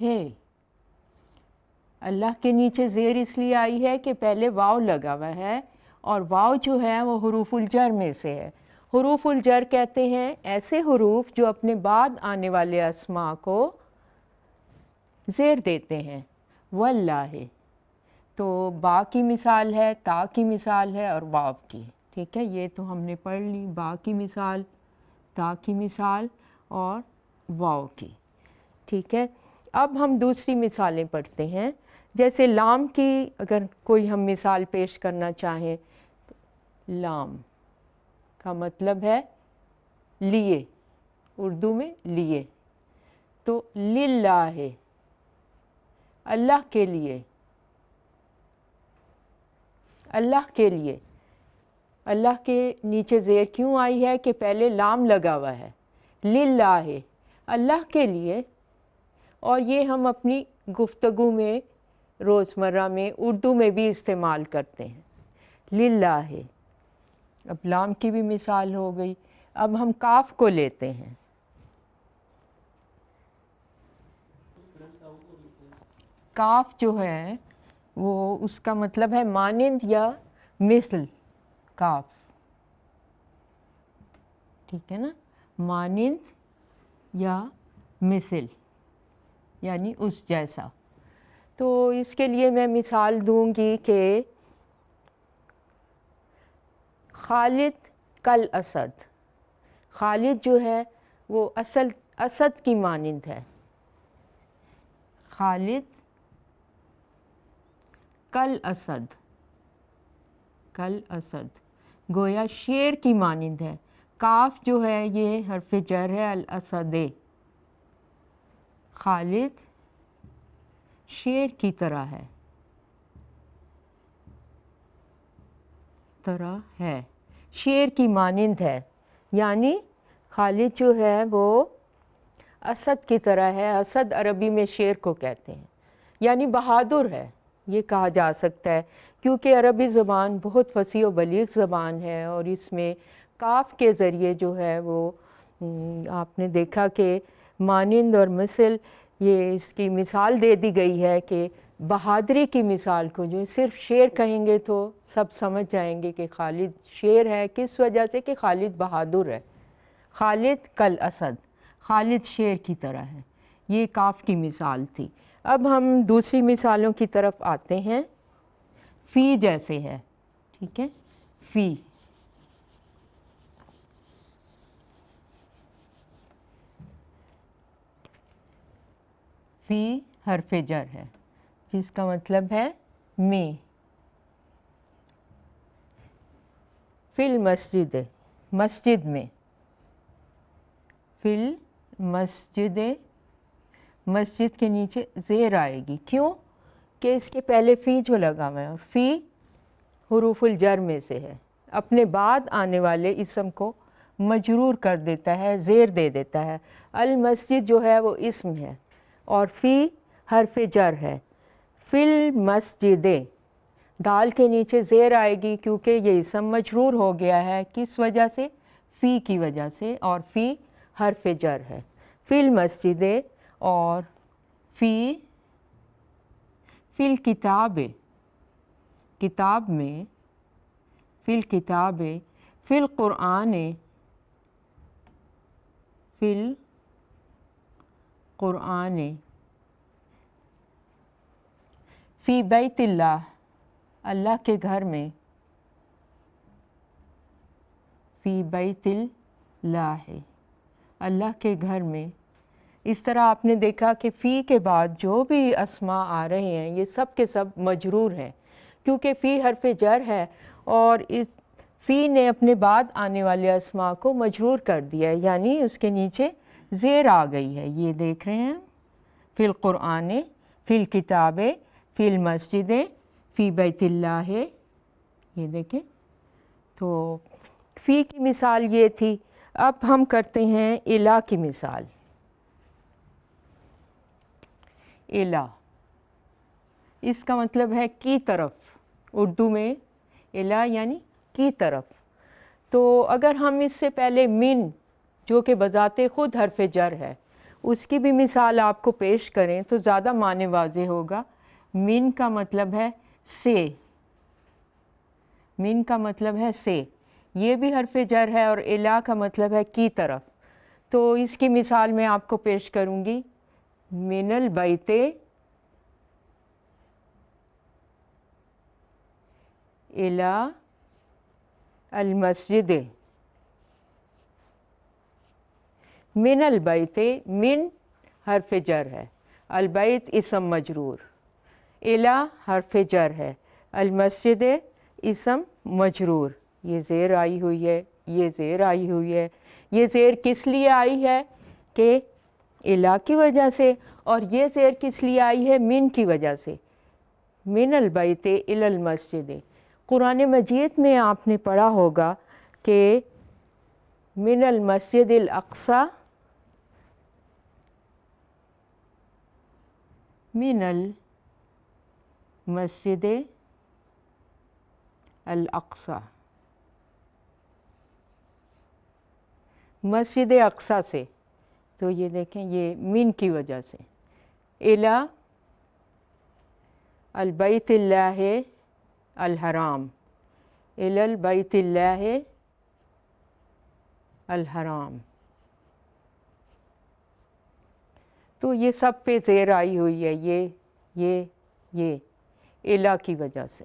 ہے. اللہ کے نیچے زیر اس لیے آئی ہے کہ پہلے واو لگا ہوا ہے، اور واو جو ہے وہ حروف الجر میں سے ہے. حروف الجر کہتے ہیں ایسے حروف جو اپنے بعد آنے والے اسماء کو زیر دیتے ہیں. واللہ، تو با کی مثال ہے، تا کی مثال ہے اور واو کی. ٹھیک ہے، یہ تو ہم نے پڑھ لی. با کی مثال، تا کی مثال اور واو کی. ٹھیک ہے، اب ہم دوسری مثالیں پڑھتے ہیں. جیسے لام کی اگر کوئی ہم مثال پیش کرنا چاہیں، لام کا مطلب ہے لیے، اردو میں لیے. تو للہ، اللہ کے لیے. اللہ کے لیے، اللہ کے نیچے زیر کیوں آئی ہے کہ پہلے لام لگا ہوا ہے. للہ، اللہ کے لیے. اور یہ ہم اپنی گفتگو میں روزمرہ میں اردو میں بھی استعمال کرتے ہیں. للہ. اب لام کی بھی مثال ہو گئی. اب ہم کاف کو لیتے ہیں. کاف جو ہے وہ اس کا مطلب ہے مانند یا مثل. کاف، ٹھیک ہے نا، مانند یا مثل یعنی اس جیسا. تو اس کے لیے میں مثال دوں گی کہ خالد کل اسد. خالد جو ہے وہ اسد کی مانند ہے. خالد کل اسد، کل اسد گویا شیر کی مانند ہے. کاف جو ہے یہ حرف جر ہے الاسد. خالد شیر کی طرح ہے، طرح ہے، شیر کی مانند ہے. یعنی خالد جو ہے وہ اسد کی طرح ہے. اسد عربی میں شیر کو کہتے ہیں، یعنی بہادر ہے یہ کہا جا سکتا ہے. کیونکہ عربی زبان بہت وسیع و بلیغ زبان ہے، اور اس میں کاف کے ذریعے جو ہے وہ آپ نے دیکھا کہ مانند اور مثل، یہ اس کی مثال دے دی گئی ہے کہ بہادری کی مثال کو جو صرف شیر کہیں گے تو سب سمجھ جائیں گے کہ خالد شیر ہے. کس وجہ سے؟ کہ خالد بہادر ہے. خالد کل اسد، خالد شیر کی طرح ہے. یہ کاف کی مثال تھی. اب ہم دوسری مثالوں کی طرف آتے ہیں. فی جیسے ہے. ٹھیک ہے، فی. فی حرف جر ہے جس کا مطلب ہے میں. فی المسجد، مسجد میں. فی المسجد، مسجد کے نیچے زیر آئے گی. کیوں؟ کہ اس کے پہلے فی جو لگا ہوا ہے، اور فی حروف الجر میں سے ہے. اپنے بعد آنے والے اسم کو مجرور کر دیتا ہے، زیر دے دیتا ہے. المسجد جو ہے وہ اسم ہے اور فی حرف جر ہے. فی المسجد، دال کے نیچے زیر آئے گی کیونکہ یہ اسم مجرور ہو گیا ہے. کس وجہ سے؟ فی کی وجہ سے، اور فی حرف جر ہے. فی المسجد. اور فی الکتاب، کتاب میں. فی الکتاب. فی القرآن، فی القرآن. فی بیت اللہ، اللہ کے گھر میں. فی بیت اللہ، اللہ کے گھر میں. اس طرح آپ نے دیکھا کہ فی کے بعد جو بھی اسماء آ رہے ہیں یہ سب کے سب مجرور ہیں، کیونکہ فی حرف جر ہے اور اس فی نے اپنے بعد آنے والے اسماء کو مجرور کر دیا ہے، یعنی اس کے نیچے زیر آ گئی ہے. یہ دیکھ رہے ہیں، فی القرآن، فی الکتاب، فی المسجد، فی بیت اللہ. یہ دیکھیں، تو فی کی مثال یہ تھی. اب ہم کرتے ہیں الا کی مثال. الا، اس کا مطلب ہے کی طرف. اردو میں الا یعنی کی طرف. تو اگر ہم اس سے پہلے من جو کہ بذات خود حرف جر ہے اس کی بھی مثال آپ کو پیش کریں تو زیادہ معنی واضح ہوگا۔ من کا مطلب ہے سے، من کا مطلب ہے سے، یہ بھی حرف جر ہے، اور الا کا مطلب ہے کی طرف۔ تو اس کی مثال میں آپ کو پیش کروں گی، من البیت الی المسجد۔ من البیت، من حرف جر ہے، البیت اسم مجرور، الی حرف جر ہے، المسجد اسم مجرور۔ یہ زیر آئی ہوئی ہے، یہ زیر آئی ہوئی ہے۔ یہ زیر کس لیے آئی ہے؟ کہ الی کی وجہ سے، اور یہ زیر کس لیے آئی ہے؟ من کی وجہ سے۔ من البیت الی المسجد۔ قرآن مجید میں آپ نے پڑھا ہوگا کہ من المسجد الاقصی، من المسجد الاقصی، مسجد اقصی سے، تو یہ دیکھیں یہ من کی وجہ سے، الی البیت اللہ الحرام، الی البیت اللہ الحرام۔ تو یہ سب پہ زیر آئی ہوئی ہے، یہ الی کی وجہ سے۔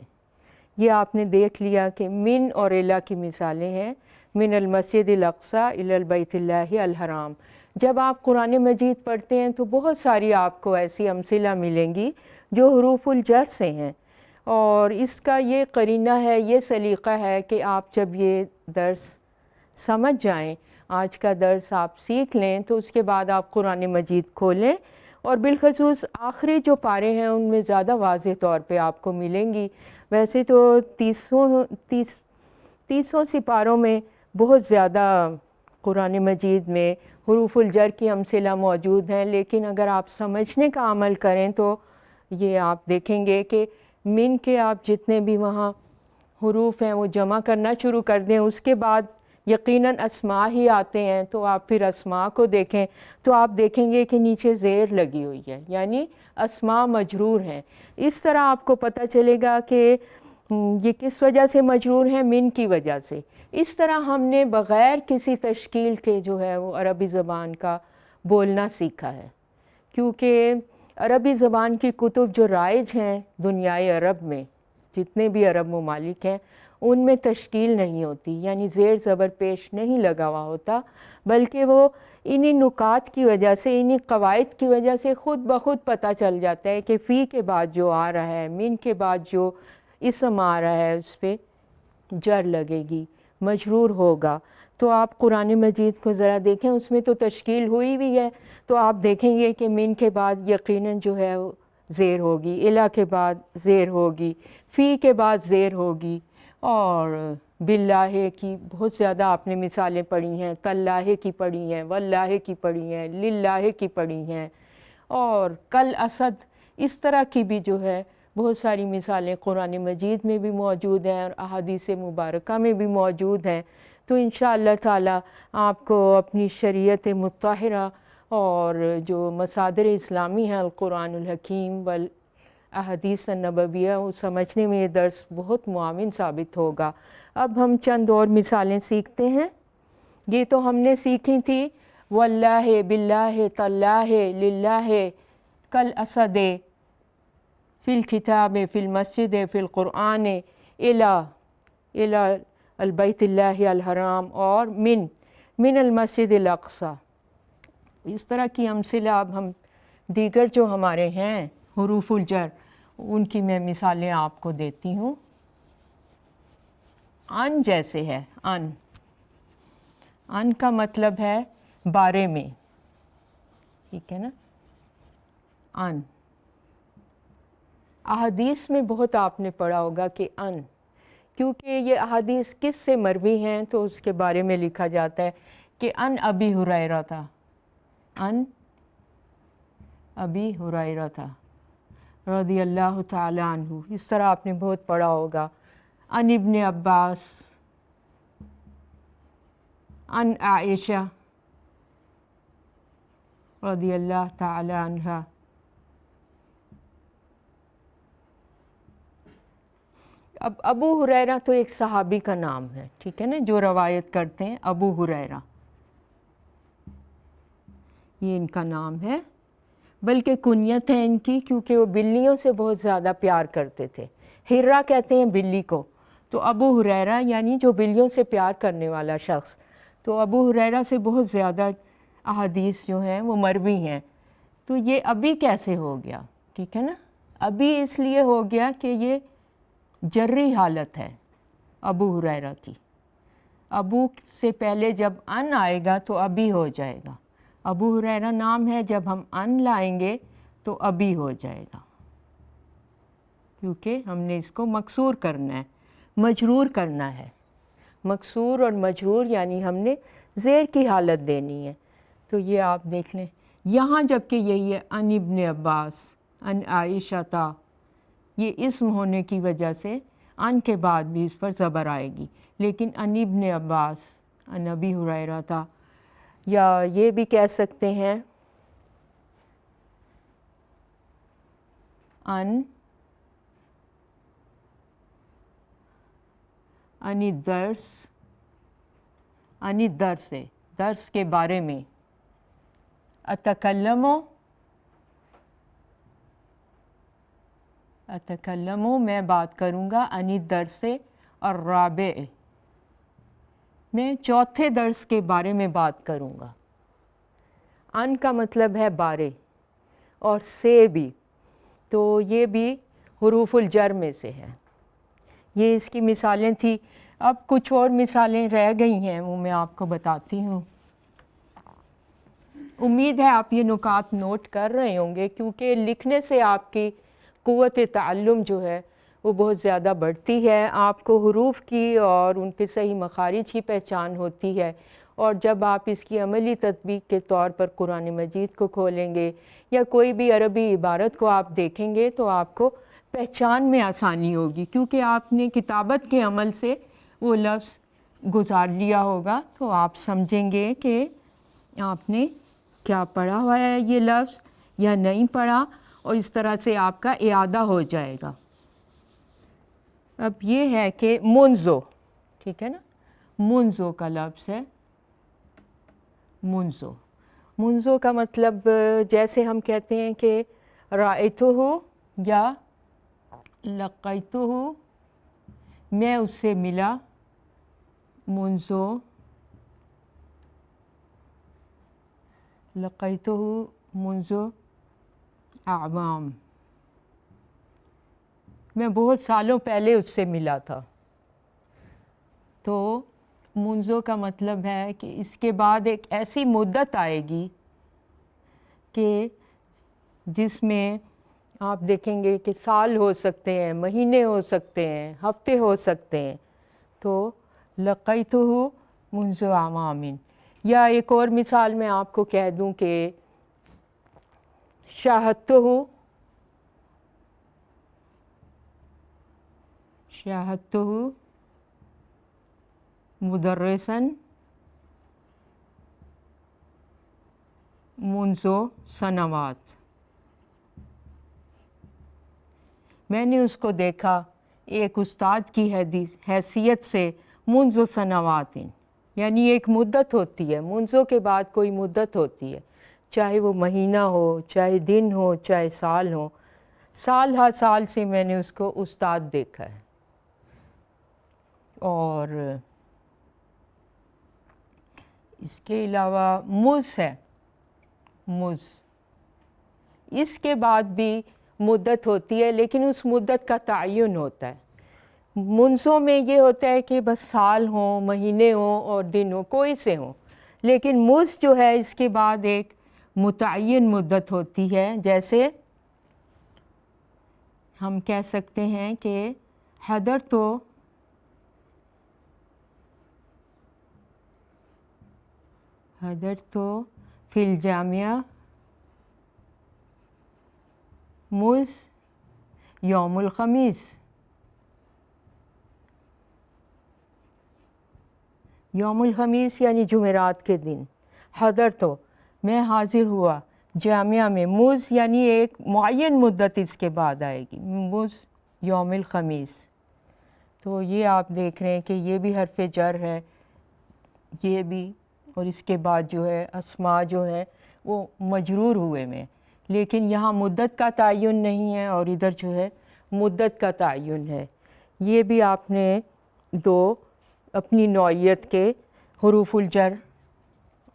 یہ آپ نے دیکھ لیا کہ من اور الی کی مثالیں ہیں، من المسجد الاقصی الی البیت اللہ الحرام۔ جب آپ قرآن مجید پڑھتے ہیں تو بہت ساری آپ کو ایسی امثلہ ملیں گی جو حروف الجر سے ہیں، اور اس کا یہ قرینہ ہے، یہ سلیقہ ہے کہ آپ جب یہ درس سمجھ جائیں، آج کا درس آپ سیکھ لیں، تو اس کے بعد آپ قرآن مجید کھولیں، اور بالخصوص آخری جو پارے ہیں ان میں زیادہ واضح طور پہ آپ کو ملیں گی۔ ویسے تو تیسوں سپاروں میں بہت زیادہ قرآن مجید میں حروف الجر کی امثلہ موجود ہیں، لیکن اگر آپ سمجھنے کا عمل کریں تو یہ آپ دیکھیں گے کہ من کے آپ جتنے بھی وہاں حروف ہیں وہ جمع کرنا شروع کر دیں، اس کے بعد یقیناً اسماء ہی آتے ہیں، تو آپ پھر اسماء کو دیکھیں تو آپ دیکھیں گے کہ نیچے زیر لگی ہوئی ہے، یعنی اسماء مجرور ہیں۔ اس طرح آپ کو پتہ چلے گا کہ یہ کس وجہ سے مجرور ہیں، من کی وجہ سے۔ اس طرح ہم نے بغیر کسی تشکیل کے جو ہے وہ عربی زبان کا بولنا سیکھا ہے، کیونکہ عربی زبان کی کتب جو رائج ہیں دنیائے عرب میں، جتنے بھی عرب ممالک ہیں، ان میں تشکیل نہیں ہوتی، یعنی زیر زبر پیش نہیں لگا ہوا ہوتا، بلکہ وہ انہی نکات کی وجہ سے، انہی قواعد کی وجہ سے خود بخود پتہ چل جاتا ہے کہ فی کے بعد جو آ رہا ہے، من کے بعد جو اسم آ رہا ہے اس پہ جر لگے گی، مجرور ہوگا۔ تو آپ قرآن مجید کو ذرا دیکھیں، اس میں تو تشکیل ہوئی بھی ہے، تو آپ دیکھیں گے کہ من کے بعد یقیناً جو ہے وہ زیر ہوگی، الی کے بعد زیر ہوگی، فی کے بعد زیر ہوگی، اور باللہ کی بہت زیادہ آپ نے مثالیں پڑھی ہیں، تاللہ کی پڑھی ہیں، واللہ کی پڑھی ہیں، للہ کی پڑھی ہیں، اور کل اسد، اس طرح کی بھی جو ہے بہت ساری مثالیں قرآن مجید میں بھی موجود ہیں اور احادیث مبارکہ میں بھی موجود ہیں۔ تو انشاءاللہ تعالی آپ کو اپنی شریعت مطہرہ اور جو مصادر اسلامی ہیں، القرآن الحکیم والاحادیث النبویہ، وہ سمجھنے میں یہ درس بہت معاون ثابت ہوگا۔ اب ہم چند اور مثالیں سیکھتے ہیں۔ یہ تو ہم نے سیکھی تھی، واللہ، باللہ، تاللہ، للہ، کل اسد، فی الکتاب، فی المسجد، فی القرآن، الی البیت اللہ الحرام، اور من المسجد الاقصی۔ اس طرح کی امثلہ اب ہم دیگر جو ہمارے ہیں حروف الجر، ان کی میں مثالیں آپ کو دیتی ہوں۔ ان جیسے ہے، ان کا مطلب ہے بارے میں، ٹھیک ہے نا؟ ان احادیث میں بہت آپ نے پڑھا ہوگا کہ ان، کیونکہ یہ احادیث کس سے مروی ہیں تو اس کے بارے میں لکھا جاتا ہے کہ ان ابی ہریرہ تھا، ان ابی ہریرہ تھا رضی اللہ تعالی عنہ۔ اس طرح آپ نے بہت پڑھا ہوگا، ان ابن عباس، ان عائشہ، رضی اللہ تعالی عنہ. اب ابو ہریرہ تو ایک صحابی کا نام ہے، ٹھیک ہے نا، جو روایت کرتے ہیں ابو ہریرہ، یہ ان کا نام ہے، بلکہ کنیت ہے ان کی، کیونکہ وہ بلیوں سے بہت زیادہ پیار کرتے تھے. ہرہ کہتے ہیں بلی کو، تو ابو ہریرہ یعنی جو بلیوں سے پیار کرنے والا شخص. تو ابو ہریرہ سے بہت زیادہ احادیث جو ہیں وہ مروی ہیں. تو یہ ابھی کیسے ہو گیا؟ ٹھیک ہے نا، ابھی اس لیے ہو گیا کہ یہ جری حالت ہے ابو ہریرہ کی. ابو سے پہلے جب ان آئے گا تو ابھی ہو جائے گا. ابو ہریرہ نام ہے، جب ہم ان لائیں گے تو ابھی ہو جائے گا، کیونکہ ہم نے اس کو مکسور کرنا ہے، مجرور کرنا ہے. مکسور اور مجرور یعنی ہم نے زیر کی حالت دینی ہے. تو یہ آپ دیکھ لیں یہاں، جب کہ یہی ہے ان ابن عباس ان عائشہ تا، یہ اسم ہونے کی وجہ سے ان کے بعد بھی اس پر زبر آئے گی. لیکن ان ابن عباس ان ابی ہریرہ تھا، یا یہ بھی کہہ سکتے ہیں ان الدرس، ان الدرس سے درس کے بارے میں. اتکلمو میں بات کروں گا ان الدرس الرابع، میں چوتھے درس کے بارے میں بات کروں گا. ان کا مطلب ہے بارے، اور سے بھی، تو یہ بھی حروف الجر میں سے ہے. یہ اس کی مثالیں تھیں. اب کچھ اور مثالیں رہ گئی ہیں، وہ میں آپ کو بتاتی ہوں. امید ہے آپ یہ نکات نوٹ کر رہے ہوں گے، کیونکہ لکھنے سے آپ کی قوت تعلم جو ہے وہ بہت زیادہ بڑھتی ہے. آپ کو حروف کی اور ان کے صحیح مخارج کی پہچان ہوتی ہے، اور جب آپ اس کی عملی تطبیق کے طور پر قرآن مجید کو کھولیں گے یا کوئی بھی عربی عبارت کو آپ دیکھیں گے تو آپ کو پہچان میں آسانی ہوگی، کیونکہ آپ نے کتابت کے عمل سے وہ لفظ گزار لیا ہوگا. تو آپ سمجھیں گے کہ آپ نے کیا پڑھا ہوا ہے یہ لفظ یا نہیں پڑھا، اور اس طرح سے آپ کا اعادہ ہو جائے گا. اب یہ ہے کہ منزو، ٹھیک ہے نا، منزو کا لفظ ہے منزو. منزو کا مطلب جیسے ہم کہتے ہیں کہ رأیتہ یا لقیتہ، میں اس سے ملا. منزو لقیتہ منزو اعوام، میں بہت سالوں پہلے اس سے ملا تھا. تو منزو کا مطلب ہے کہ اس کے بعد ایک ایسی مدت آئے گی کہ جس میں آپ دیکھیں گے کہ سال ہو سکتے ہیں، مہینے ہو سکتے ہیں، ہفتے ہو سکتے ہیں. تو لقیتہ منذ اعوام. یا ایک اور مثال میں آپ کو کہہ دوں کہ شاہدتہ مدرساً منذ سنوات، میں نے اس کو دیکھا ایک استاد کی حیثیت سے منذ سنوات، یعنی ایک مدت ہوتی ہے. منذ کے بعد کوئی مدت ہوتی ہے، چاہے وہ مہینہ ہو، چاہے دن ہو، چاہے سال ہو. سال ہر سال سے میں نے اس کو استاد دیکھا ہے. اور اس کے علاوہ مز ہے، مز، اس کے بعد بھی مدت ہوتی ہے، لیکن اس مدت کا تعین ہوتا ہے. منزوں میں یہ ہوتا ہے کہ بس سال ہوں، مہینے ہوں اور دن ہوں، کوئی سے ہوں. لیکن مز جو ہے اس کے بعد ایک متعین مدت ہوتی ہے. جیسے ہم کہہ سکتے ہیں کہ حضرت فی الجامعہ مز یوم الخمیس. یوم الخمیس یعنی جمعرات کے دن. حضرت میں حاضر ہوا جامعہ میں. مز یعنی ایک معین مدت اس کے بعد آئے گی. مز یوم الخمیس. تو یہ آپ دیکھ رہے ہیں کہ یہ بھی حرف جر ہے، یہ بھی، اور اس کے بعد جو ہے اسماء جو ہے وہ مجرور ہوئے میں، لیکن یہاں مدت کا تعین نہیں ہے اور ادھر جو ہے مدت کا تعین ہے. یہ بھی آپ نے دو اپنی نوعیت کے حروف الجر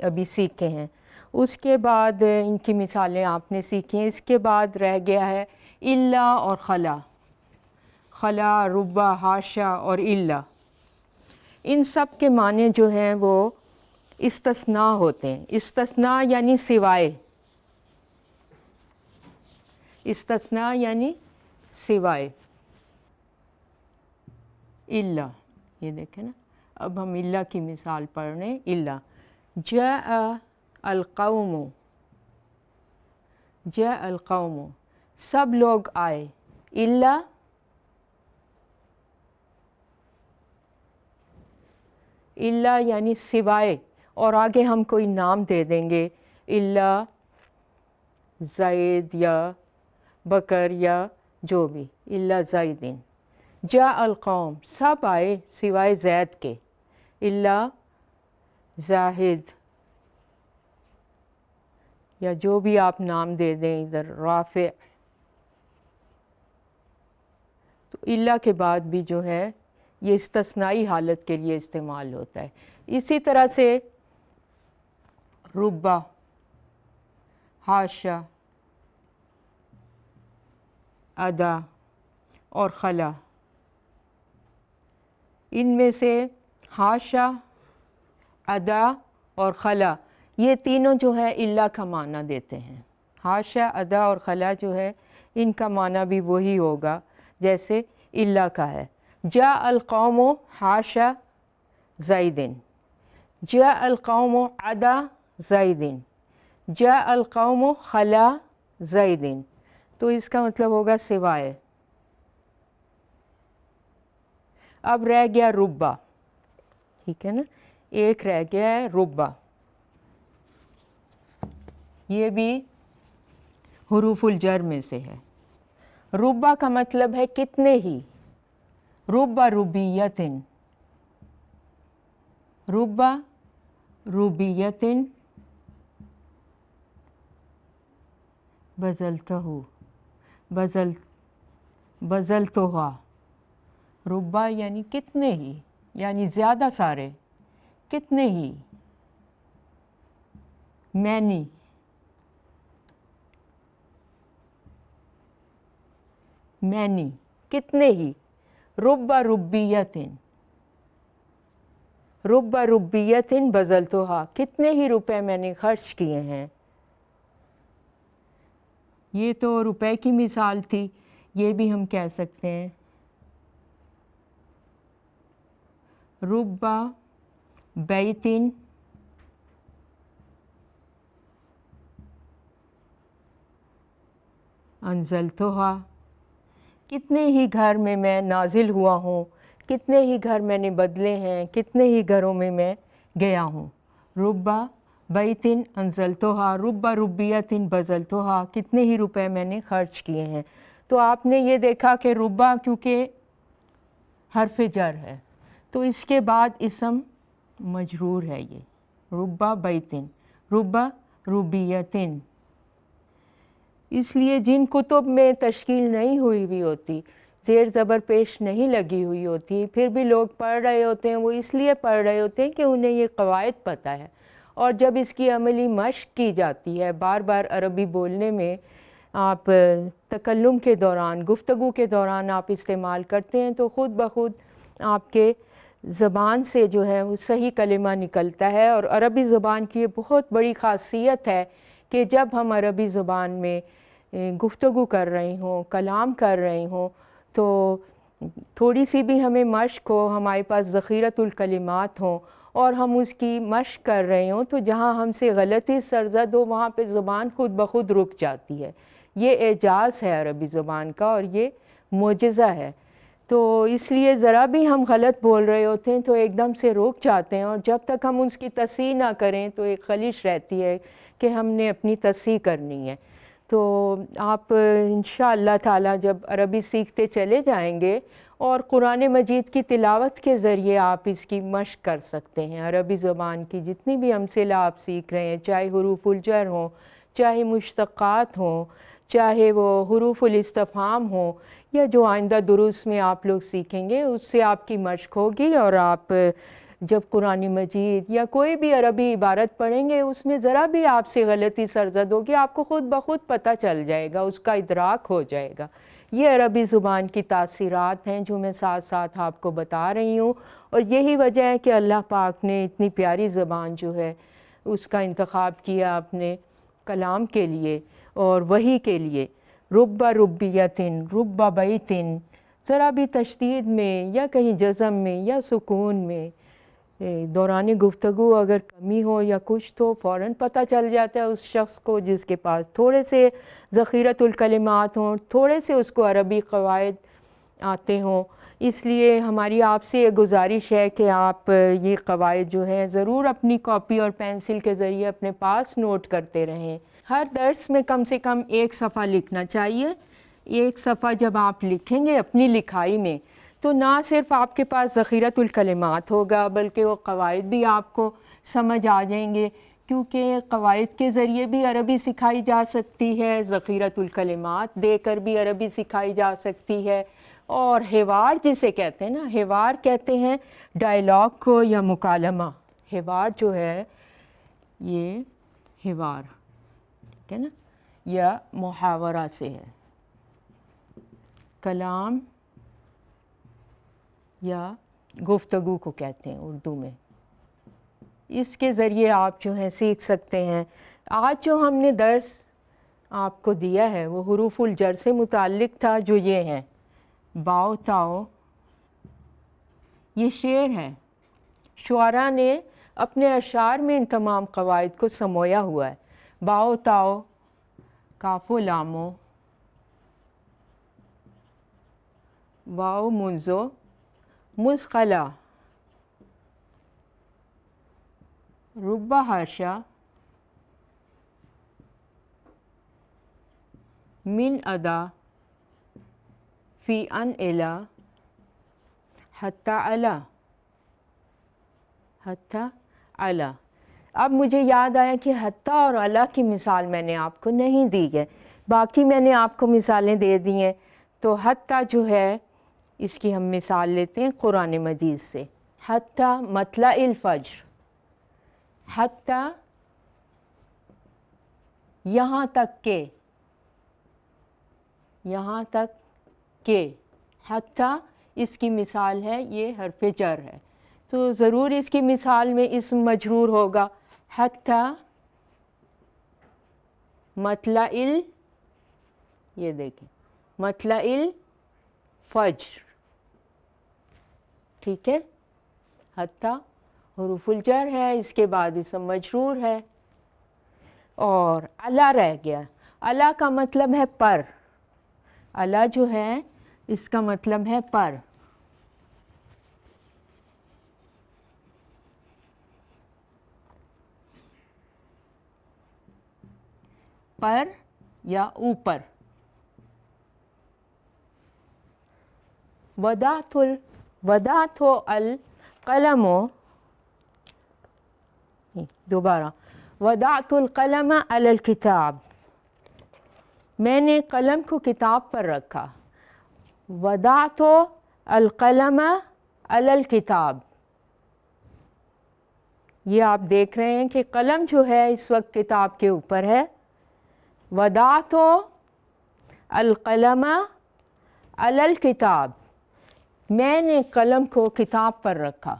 ابھی سیکھے ہیں. اس کے بعد ان کی مثالیں آپ نے سیکھی ہیں. اس کے بعد رہ گیا ہے الا اور خلا. خلا، ربا، حاشا اور الا، ان سب کے معنی جو ہیں وہ استثناء ہوتے ہیں. استثناء یعنی سوائے، استثناء یعنی سوائے. الا، یہ دیکھیں نا، اب ہم الا کی مثال پڑھ رہے ہیں. الا جاء القوم، جاء القوم، سب لوگ آئے. الا، الا یعنی سوائے، اور آگے ہم کوئی نام دے دیں گے، الا زید یا بکر یا جو بھی، الا زیدین. جاء القوم، سب آئے سوائے زید کے. الا زاہد، یا جو بھی آپ نام دے دیں ادھر، رافع. تو الا کے بعد بھی جو ہے یہ استثنائی حالت کے لیے استعمال ہوتا ہے. اسی طرح سے ربا، حاشا، ادا اور خلا، ان میں سے حاشا، ادا اور خلا، یہ تینوں جو ہے الا کا معنی دیتے ہیں. حاشا، ادا اور خلا جو ہے ان کا معنی بھی وہی ہوگا جیسے الا کا ہے. جاء القوم حاشا زیدن، جاء القوم عدا زیدن، جاء القوم خلا زیدن. تو اس کا مطلب ہوگا سوائے. اب رہ گیا ربا، ٹھیک ہے نا، ایک رہ گیا ہے ربا. یہ بھی حروف الجر میں سے ہے. ربا کا مطلب ہے کتنے ہی. ربا ربیتن، ربا ربیتن بزلتہ، بزلتہا. ربا یعنی کتنے ہی، یعنی زیادہ سارے، کتنے ہی. مینی، مینی کتنے ہی. ربا ربیتن، ربا ربیتن بزلتہا، کتنے ہی روپے میں نے خرچ کیے ہیں. یہ تو روپے کی مثال تھی، یہ بھی ہم کہہ سکتے ہیں ربا بیتن انزلتہا، کتنے ہی گھر میں نازل ہوا ہوں، کتنے ہی گھر میں نے بدلے ہیں، کتنے ہی گھروں میں گیا ہوں. ربا بیتن انزلتہا، ربا ربیتن بزلتہا، کتنے ہی روپے میں نے خرچ کیے ہیں. تو آپ نے یہ دیکھا کہ ربا کیونکہ حرف جر ہے تو اس کے بعد اسم مجرور ہے. یہ ربا بیتن، ربا ربیتن، اس لیے جن کتب میں تشکیل نہیں ہوئی ہوئی ہوتی، زیر زبر پیش نہیں لگی ہوئی ہوتی، پھر بھی لوگ پڑھ رہے ہوتے ہیں، وہ اس لیے پڑھ رہے ہوتے ہیں کہ انہیں یہ قواعد پتہ ہے. اور جب اس کی عملی مشق کی جاتی ہے، بار بار عربی بولنے میں آپ تکلم کے دوران، گفتگو کے دوران آپ استعمال کرتے ہیں تو خود بخود آپ کے زبان سے جو ہے وہ صحیح کلمہ نکلتا ہے. اور عربی زبان کی یہ بہت بڑی خاصیت ہے کہ جب ہم عربی زبان میں گفتگو کر رہے ہوں، کلام کر رہے ہوں، تو تھوڑی سی بھی ہمیں مشق ہو، ہمارے پاس ذخیرۃ الکلمات ہوں اور ہم اس کی مشق کر رہے ہوں، تو جہاں ہم سے غلطی سرزد ہو وہاں پہ زبان خود بخود رک جاتی ہے. یہ اعجاز ہے عربی زبان کا اور یہ معجزہ ہے. تو اس لیے ذرا بھی ہم غلط بول رہے ہوتے ہیں تو ایک دم سے رک جاتے ہیں، اور جب تک ہم اس کی تصحیح نہ کریں تو ایک خلش رہتی ہے کہ ہم نے اپنی تصحیح کرنی ہے۔ تو آپ انشاءاللہ تعالیٰ جب عربی سیکھتے چلے جائیں گے اور قرآن مجید کی تلاوت کے ذریعے آپ اس کی مشق کر سکتے ہیں۔ عربی زبان کی جتنی بھی امثلہ آپ سیکھ رہے ہیں، چاہے حروف الجر ہوں، چاہے مشتقات ہوں، چاہے وہ حروف الاستفہام ہوں، یا جو آئندہ دروس میں آپ لوگ سیکھیں گے، اس سے آپ کی مشق ہوگی، اور آپ جب قرآن مجید یا کوئی بھی عربی عبارت پڑھیں گے، اس میں ذرا بھی آپ سے غلطی سرزد ہوگی، آپ کو خود بخود پتہ چل جائے گا، اس کا ادراک ہو جائے گا۔ یہ عربی زبان کی تاثیرات ہیں جو میں ساتھ ساتھ آپ کو بتا رہی ہوں، اور یہی وجہ ہے کہ اللہ پاک نے اتنی پیاری زبان جو ہے اس کا انتخاب کیا اپنے کلام کے لیے اور وحی کے لیے۔ رب ربیتن رب بیتن، ذرا بھی تشدید میں یا کہیں جزم میں یا سکون میں دوران گفتگو اگر کمی ہو یا کچھ تو فوراً پتہ چل جاتا ہے اس شخص کو جس کے پاس تھوڑے سے ذخیرۃ الکلمات ہوں، تھوڑے سے اس کو عربی قواعد آتے ہوں۔ اس لیے ہماری آپ سے یہ گزارش ہے کہ آپ یہ قواعد جو ہیں ضرور اپنی کاپی اور پینسل کے ذریعے اپنے پاس نوٹ کرتے رہیں۔ ہر درس میں کم سے کم ایک صفحہ لکھنا چاہیے۔ ایک صفحہ جب آپ لکھیں گے اپنی لکھائی میں، تو نہ صرف آپ کے پاس ذخیرۃ الکلمات ہوگا بلکہ وہ قواعد بھی آپ کو سمجھ آ جائیں گے، کیونکہ قواعد کے ذریعے بھی عربی سکھائی جا سکتی ہے، ذخیرۃ الکلمات دے کر بھی عربی سکھائی جا سکتی ہے، اور حوار جسے کہتے ہیں نا، حوار کہتے ہیں ڈائلاگ کو یا مکالمہ۔ حوار جو ہے یہ حوار ٹھیک ہے نا، یا محاورہ سے ہے، کلام یا گفتگو کو کہتے ہیں اردو میں۔ اس کے ذریعے آپ جو ہیں سیکھ سکتے ہیں۔ آج جو ہم نے درس آپ کو دیا ہے وہ حروف الجر سے متعلق تھا، جو یہ ہیں باؤ تاؤ۔ یہ شعر ہے، شعراء نے اپنے اشعار میں ان تمام قواعد کو سمویا ہوا ہے۔ باؤ تاؤ، کاف و لامو، واؤ منزو، مثقلہ، رب حاشا، من ادا، فی ان الا، حتی علا، حتی علا۔ اب مجھے یاد آیا کہ حتی اور علا کی مثال میں نے آپ کو نہیں دی ہے، باقی میں نے آپ کو مثالیں دے دی ہیں۔ تو حتی جو ہے اس کی ہم مثال لیتے ہیں قرآن مجید سے۔ حتی مطلع الفجر، حتی یہاں تک کہ، یہاں تک کہ، حتی اس کی مثال ہے، یہ حرف جر ہے، تو ضرور اس کی مثال میں اسم مجرور ہوگا۔ حتی مطلع یہ دیکھیں مطلع الفجر، ٹھیک ہے۔ حتی حروف الجر ہے، اس کے بعد اسم مجرور ہے، اور علا رہ گیا۔ علا کا مطلب ہے پر، علا جو ہے اس کا مطلب ہے پر۔ پر یا اوپر۔ وضعت القلم، دوبارہ، وضعت القلم علی الکتاب، میں نے قلم کو کتاب پر رکھا۔ وضعت القلم علی الکتاب، یہ آپ دیکھ رہے ہیں کہ قلم جو ہے اس وقت کتاب کے اوپر ہے۔ وضعت القلم علی الکتاب، میں نے قلم کو کتاب پر رکھا۔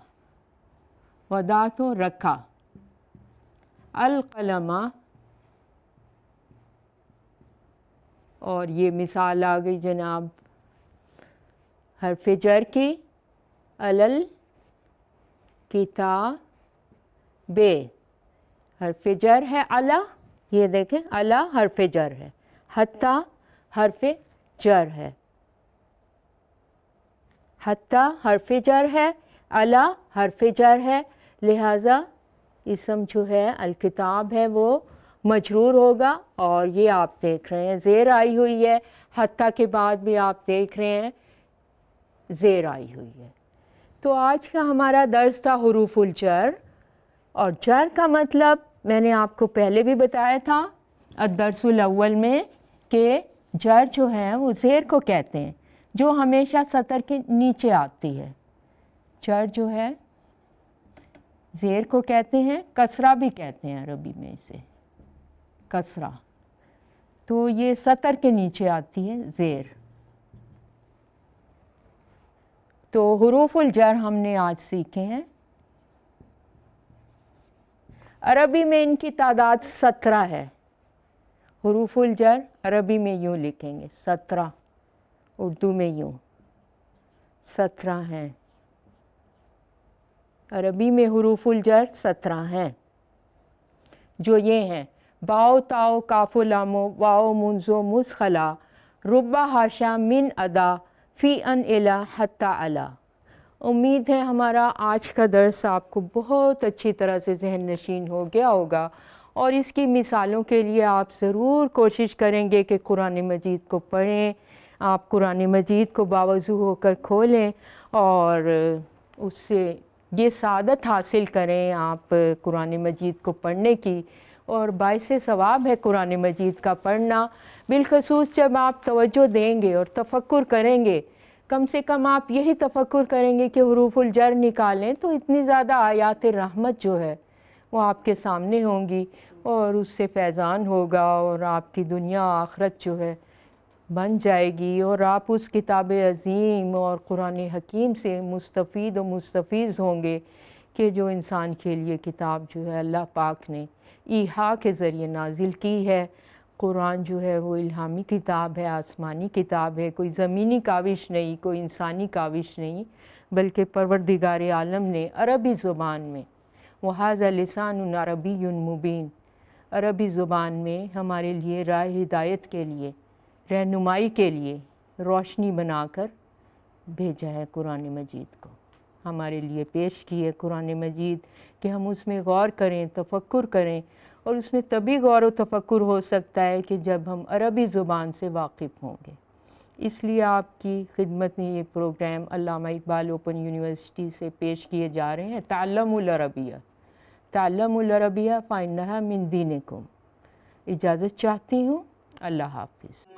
وضعت رکھا، القلم، اور یہ مثال آ گئی جناب حرف جر کی، علی الکتاب، حرف جر ہے علی، یہ دیکھیں علی حرف جر ہے، حتی حرف جر ہے، حتی حرف جر ہے، علی حرف جر ہے، لہٰذا اسم جو ہے الکتاب ہے وہ مجرور ہوگا، اور یہ آپ دیکھ رہے ہیں زیر آئی ہوئی ہے، حتیٰ کے بعد بھی آپ دیکھ رہے ہیں زیر آئی ہوئی ہے۔ تو آج کا ہمارا درس تھا حروف الجر، اور جر کا مطلب میں نے آپ کو پہلے بھی بتایا تھا الدرس الاول میں کہ جر جو ہے وہ زیر کو کہتے ہیں، جو ہمیشہ سطر کے نیچے آتی ہے۔ جر جو ہے زیر کو کہتے ہیں، کسرہ بھی کہتے ہیں عربی میں اسے، کسرہ، تو یہ سطر کے نیچے آتی ہے زیر۔ تو حروف الجر ہم نے آج سیکھے ہیں۔ عربی میں ان کی تعداد 17 ہے۔ حروف الجر عربی میں یوں لکھیں گے 17، اردو میں یوں 17 ہیں۔ عربی میں حروف الجر 17 ہیں، جو یہ ہیں: باؤ تاؤ کاف و لام واؤ منزو مسخلا ربا حاشا من ادا فی ان الا حتی علا۔ امید ہے ہمارا آج کا درس آپ کو بہت اچھی طرح سے ذہن نشین ہو گیا ہوگا، اور اس کی مثالوں کے لیے آپ ضرور کوشش کریں گے کہ قرآن مجید کو پڑھیں، آپ قرآن مجید کو باوضو ہو کر کھولیں اور اس سے یہ سعادت حاصل کریں آپ قرآن مجید کو پڑھنے کی، اور باعث ثواب ہے قرآن مجید کا پڑھنا، بالخصوص جب آپ توجہ دیں گے اور تفکر کریں گے۔ کم سے کم آپ یہی تفکر کریں گے کہ حروف الجر نکالیں تو اتنی زیادہ آیات رحمت جو ہے وہ آپ کے سامنے ہوں گی، اور اس سے فیضان ہوگا، اور آپ کی دنیا آخرت جو ہے بن جائے گی، اور آپ اس کتاب عظیم اور قرآن حکیم سے مستفید و مستفیض ہوں گے کہ جو انسان کے لیے کتاب جو ہے اللہ پاک نے ایحاء کے ذریعے نازل کی ہے۔ قرآن جو ہے وہ الہامی کتاب ہے، آسمانی کتاب ہے، کوئی زمینی کاوش نہیں، کوئی انسانی کاوش نہیں، بلکہ پروردگار عالم نے عربی زبان میں، وَهَذَا لِسَانٌ عَرَبِيٌّ مُبِينٌ، عربی زبان میں ہمارے لیے راہ ہدایت کے لیے، رہنمائی کے لیے روشنی بنا کر بھیجا ہے قرآن مجید کو، ہمارے لیے پیش کی ہے قرآن مجید کہ ہم اس میں غور کریں، تفکر کریں، اور اس میں تبھی غور و تفکر ہو سکتا ہے کہ جب ہم عربی زبان سے واقف ہوں گے۔ اس لیے آپ کی خدمت میں یہ پروگرام علامہ اقبال اوپن یونیورسٹی سے پیش کیے جا رہے ہیں، تعلموا العربیہ، تعلموا العربیہ فإنہا من دینکم۔ اجازت چاہتی ہوں، اللہ حافظ۔